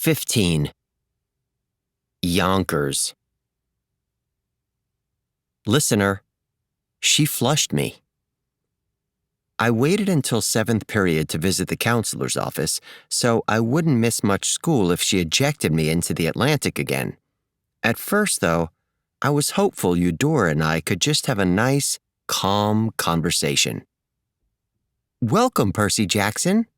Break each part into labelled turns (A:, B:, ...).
A: 15. Yonkers. Listener, she flushed me. I waited until 7th period to visit the counselor's office, so I wouldn't miss much school if she ejected me into the Atlantic again. At first, though, I was hopeful Eudora and I could just have a nice, calm conversation. "Welcome, Percy Jackson."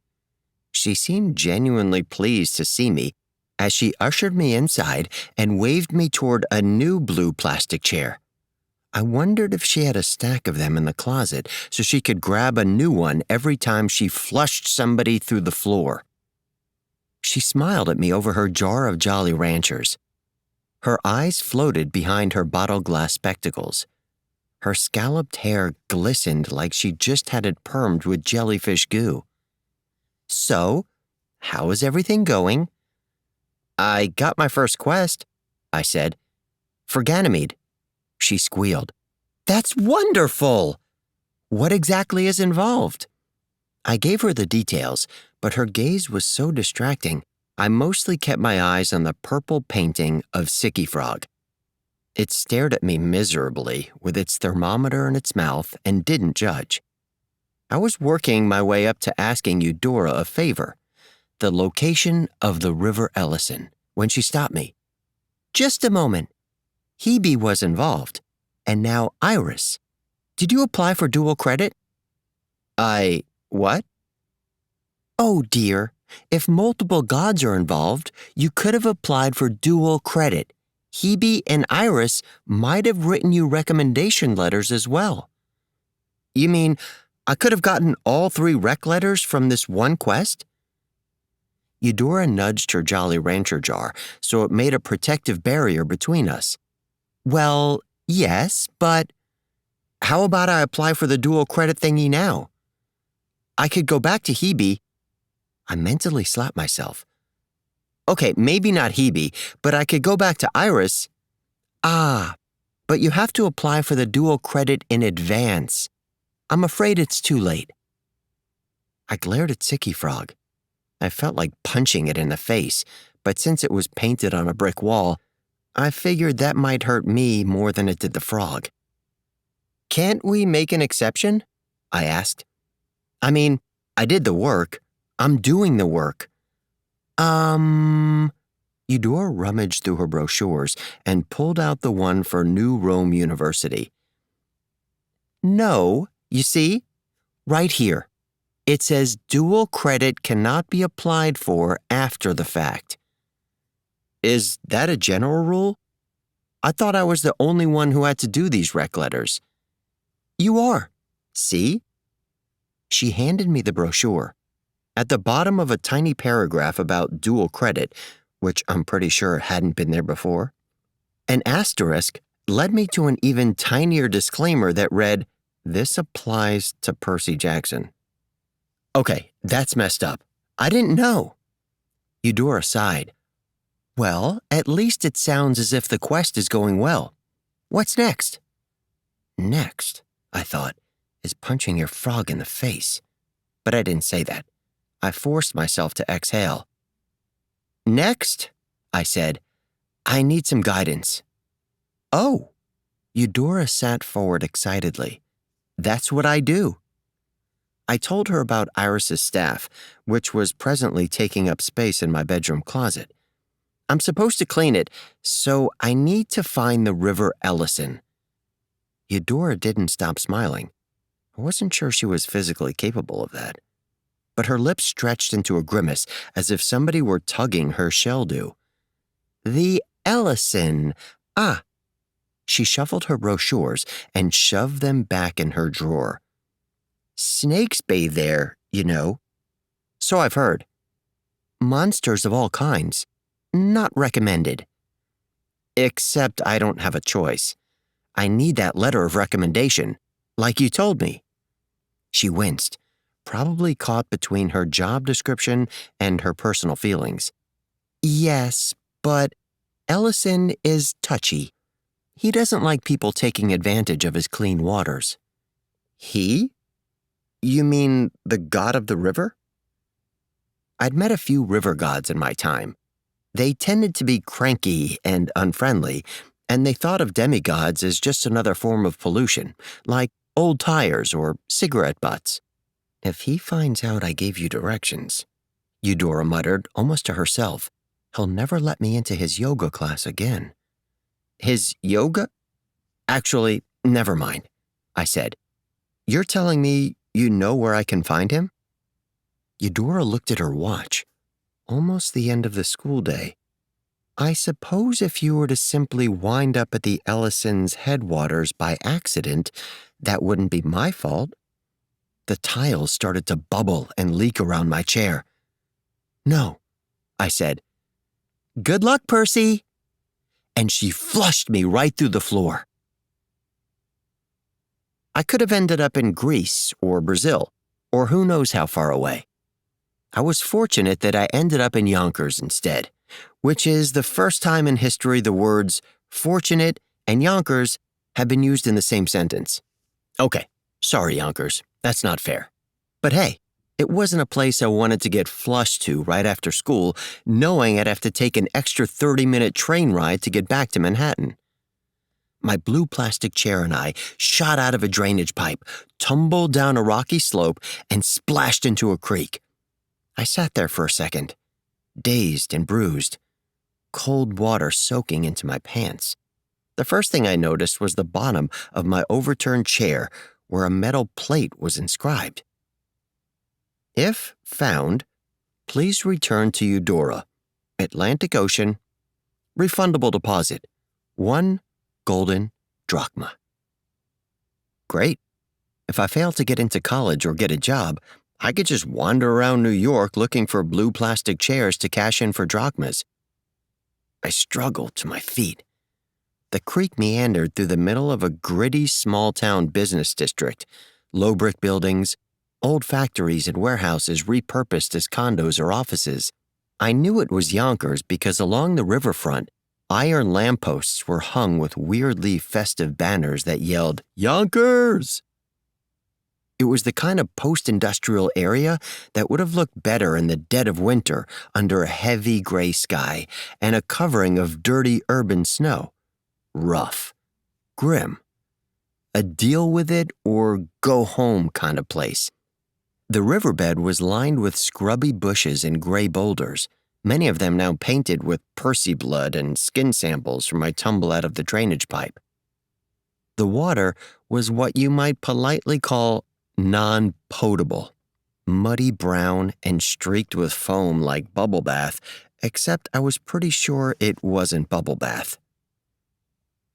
A: She seemed genuinely pleased to see me as she ushered me inside and waved me toward a new blue plastic chair. I wondered if she had a stack of them in the closet so she could grab a new one every time she flushed somebody through the floor. She smiled at me over her jar of Jolly Ranchers. Her eyes floated behind her bottle glass spectacles. Her scalloped hair glistened like she just had it permed with jellyfish goo. "So, how is everything going?" "I got my first quest," I said. "For Ganymede." She squealed. "That's wonderful! What exactly is involved?" I gave her the details, but her gaze was so distracting, I mostly kept my eyes on the purple painting of Sicky Frog. It stared at me miserably with its thermometer in its mouth and didn't judge. I was working my way up to asking Eudora a favor, the location of the River Ellison, when she stopped me. "Just a moment. Hebe was involved, and now Iris. Did you apply for dual credit?" What? "Oh dear, if multiple gods are involved, you could have applied for dual credit. Hebe and Iris might have written you recommendation letters as well." "You mean I could have gotten all 3 rec letters from this one quest?" Eudora nudged her Jolly Rancher jar so it made a protective barrier between us. "Well, yes, but how about I apply for the dual credit thingy now? I could go back to Hebe." I mentally slapped myself. "Okay, maybe not Hebe, but I could go back to Iris." But you have to apply for the dual credit in advance. I'm afraid it's too late." I glared at Sicky Frog. I felt like punching it in the face, but since it was painted on a brick wall, I figured that might hurt me more than it did the frog. "Can't we make an exception?" I asked. "I mean, I did the work. I'm doing the work." Eudora rummaged through her brochures and pulled out the one for New Rome University. "No, you see? Right here. It says dual credit cannot be applied for after the fact." "Is that a general rule? I thought I was the only one who had to do these rec letters." "You are. See?" She handed me the brochure. At the bottom of a tiny paragraph about dual credit, which I'm pretty sure hadn't been there before, an asterisk led me to an even tinier disclaimer that read, "This applies to Percy Jackson." Okay, that's messed up. I didn't know. Eudora sighed. "Well, at least it sounds as if the quest is going well. What's next?" "Next," I thought, "is punching your frog in the face." But I didn't say that. I forced myself to exhale. "Next," I said, "I need some guidance." "Oh." Eudora sat forward excitedly. "That's what I do." I told her about Iris's staff, which was presently taking up space in my bedroom closet. "I'm supposed to clean it, so I need to find the River Ellison." Eudora didn't stop smiling. I wasn't sure she was physically capable of that. But her lips stretched into a grimace as if somebody were tugging her shell-do. "The Ellison. She shuffled her brochures and shoved them back in her drawer. "Snakes bathe there, you know." "So I've heard." "Monsters of all kinds. Not recommended." "Except I don't have a choice. I need that letter of recommendation, like you told me." She winced, probably caught between her job description and her personal feelings. "Yes, but Ellison is touchy. He doesn't like people taking advantage of his clean waters." "He? You mean the god of the river?" I'd met a few river gods in my time. They tended to be cranky and unfriendly, and they thought of demigods as just another form of pollution, like old tires or cigarette butts. If he finds out I gave you directions, Eudora muttered, almost to herself, he'll never let me into his yoga class again. His yoga? Actually, never mind, I said. You're telling me you know where I can find him? Eudora looked at her watch. Almost the end of the school day. I suppose if you were to simply wind up at the Ellisons' headwaters by accident, that wouldn't be my fault. The tiles started to bubble and leak around my chair. No, I said. Good luck, Percy. And she flushed me right through the floor. I could have ended up in Greece or Brazil, or who knows how far away. I was fortunate that I ended up in Yonkers instead, which is the first time in history the words fortunate and Yonkers have been used in the same sentence. Okay, sorry Yonkers, that's not fair. But hey, it wasn't a place I wanted to get flushed to right after school, knowing I'd have to take an extra 30-minute train ride to get back to Manhattan. My blue plastic chair and I shot out of a drainage pipe, tumbled down a rocky slope, and splashed into a creek. I sat there for a second, dazed and bruised, cold water soaking into my pants. The first thing I noticed was the bottom of my overturned chair where a metal plate was inscribed. If found, please return to Eudora, Atlantic Ocean, refundable deposit, 1 golden drachma. Great. If I fail to get into college or get a job, I could just wander around New York looking for blue plastic chairs to cash in for drachmas. I struggled to my feet. The creek meandered through the middle of a gritty small-town business district, low brick buildings, old factories and warehouses repurposed as condos or offices. I knew it was Yonkers because along the riverfront, iron lampposts were hung with weirdly festive banners that yelled, Yonkers! It was the kind of post-industrial area that would have looked better in the dead of winter under a heavy gray sky and a covering of dirty urban snow. Rough. Grim. A deal with it or go home kind of place. The riverbed was lined with scrubby bushes and gray boulders, many of them now painted with Percy blood and skin samples from my tumble out of the drainage pipe. The water was what you might politely call non-potable, muddy brown and streaked with foam like bubble bath, except I was pretty sure it wasn't bubble bath.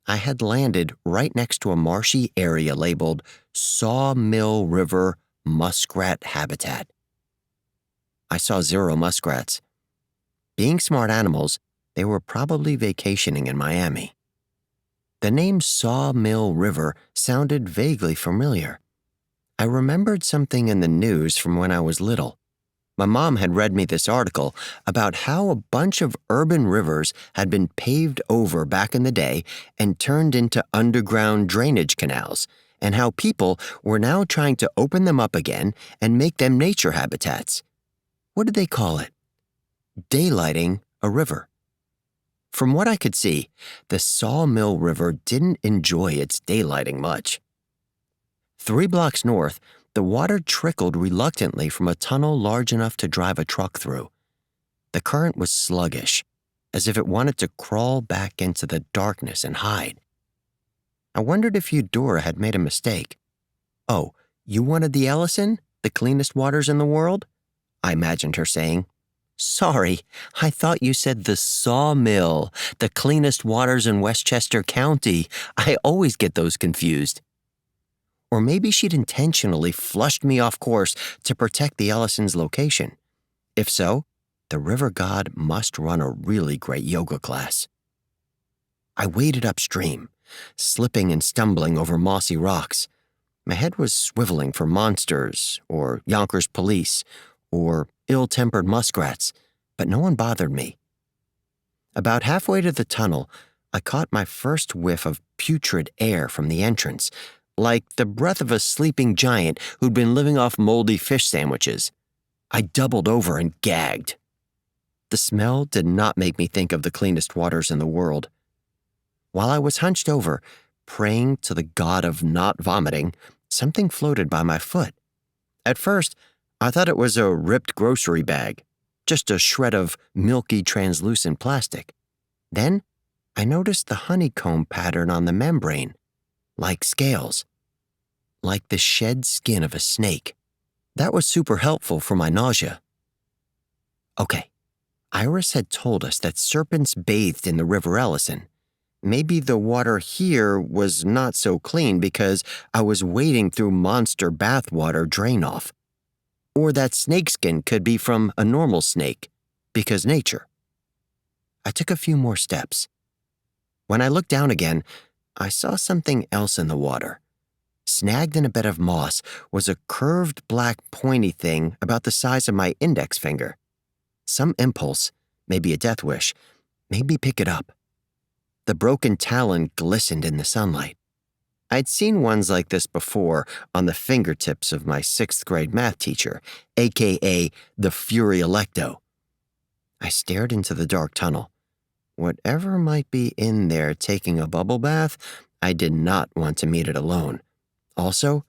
A: I had landed right next to a marshy area labeled Sawmill River Muskrat Habitat. I saw 0 muskrats. Being smart animals, they were probably vacationing in Miami. The name Sawmill River sounded vaguely familiar. I remembered something in the news from when I was little. My mom had read me this article about how a bunch of urban rivers had been paved over back in the day and turned into underground drainage canals, and how people were now trying to open them up again and make them nature habitats. What did they call it? Daylighting a river. From what I could see, the Sawmill River didn't enjoy its daylighting much. 3 blocks north, the water trickled reluctantly from a tunnel large enough to drive a truck through. The current was sluggish, as if it wanted to crawl back into the darkness and hide. I wondered if Eudora had made a mistake. Oh, you wanted the Ellison, the cleanest waters in the world? I imagined her saying. Sorry, I thought you said the Sawmill, the cleanest waters in Westchester County. I always get those confused. Or maybe she'd intentionally flushed me off course to protect the Ellisons' location. If so, the river god must run a really great yoga class. I waded upstream, slipping and stumbling over mossy rocks. My head was swiveling for monsters, or Yonkers police, or ill-tempered muskrats, but no one bothered me. About halfway to the tunnel, I caught my first whiff of putrid air from the entrance, like the breath of a sleeping giant who'd been living off moldy fish sandwiches. I doubled over and gagged. The smell did not make me think of the cleanest waters in the world. While I was hunched over, praying to the god of not vomiting, something floated by my foot. At first, I thought it was a ripped grocery bag, just a shred of milky translucent plastic. Then, I noticed the honeycomb pattern on the membrane, like scales, like the shed skin of a snake. That was super helpful for my nausea. Okay, Iris had told us that serpents bathed in the River Ellison. Maybe the water here was not so clean because I was wading through monster bathwater drain-off. Or that snakeskin could be from a normal snake, because nature. I took a few more steps. When I looked down again, I saw something else in the water. Snagged in a bed of moss was a curved black pointy thing about the size of my index finger. Some impulse, maybe a death wish, made me pick it up. The broken talon glistened in the sunlight. I'd seen ones like this before on the fingertips of my 6th grade math teacher, aka the Fury Electo. I stared into the dark tunnel. Whatever might be in there taking a bubble bath, I did not want to meet it alone. Also,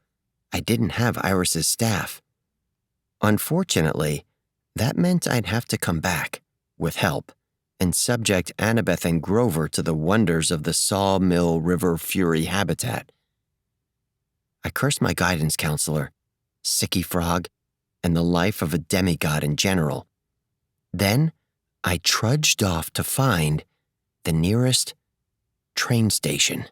A: I didn't have Iris's staff. Unfortunately, that meant I'd have to come back, with help, and subject Annabeth and Grover to the wonders of the Sawmill River Fury habitat. I cursed my guidance counselor, Sicky Frog, and the life of a demigod in general. Then, I trudged off to find the nearest train station.